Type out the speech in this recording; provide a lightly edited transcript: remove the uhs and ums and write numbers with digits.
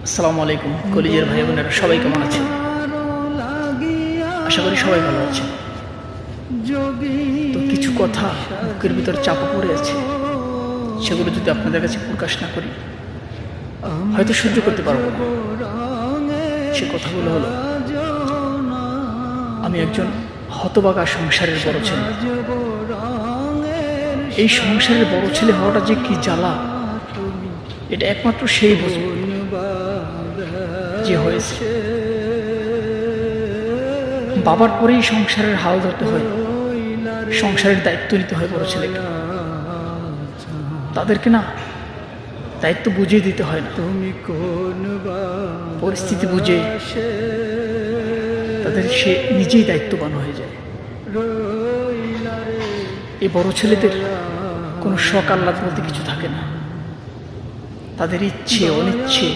আসসালামু আলাইকুম কলিজের ভাই বোনেরা, সবাই কেমন আছেন? আশা করি সবাই ভালো আছে। তো কিছু কথা বুকের ভিতর চাপা পড়ে আছে, সেগুলো যদি আপনাদের কাছে প্রকাশ না করি হয়তো সহ্য করতে পারবো না। সে কথাগুলো হলো, আমি একজন হতভাগা সংসারের বড় ছেলে। এই সংসারের বড় ছেলে হওয়াটা যে কি জ্বালা, এটা একমাত্র সেই বুঝবে যে হয়েছে। বাবার পরেই সংসারের হাল ধরতে হয়, সংসারের দায়িত্ব নিতে হয় বড় ছেলেকে। তাদেরকে না দায়িত্ব বুঝিয়ে দিতে হয় না, পরিস্থিতি বুঝে তাদের সে নিজেই দায়িত্ববান হয়ে যায়। এই বড় ছেলেদের কোনো শখ আহ্লাদ বলতে কিছু থাকে না। তাদের ইচ্ছে অনিচ্ছে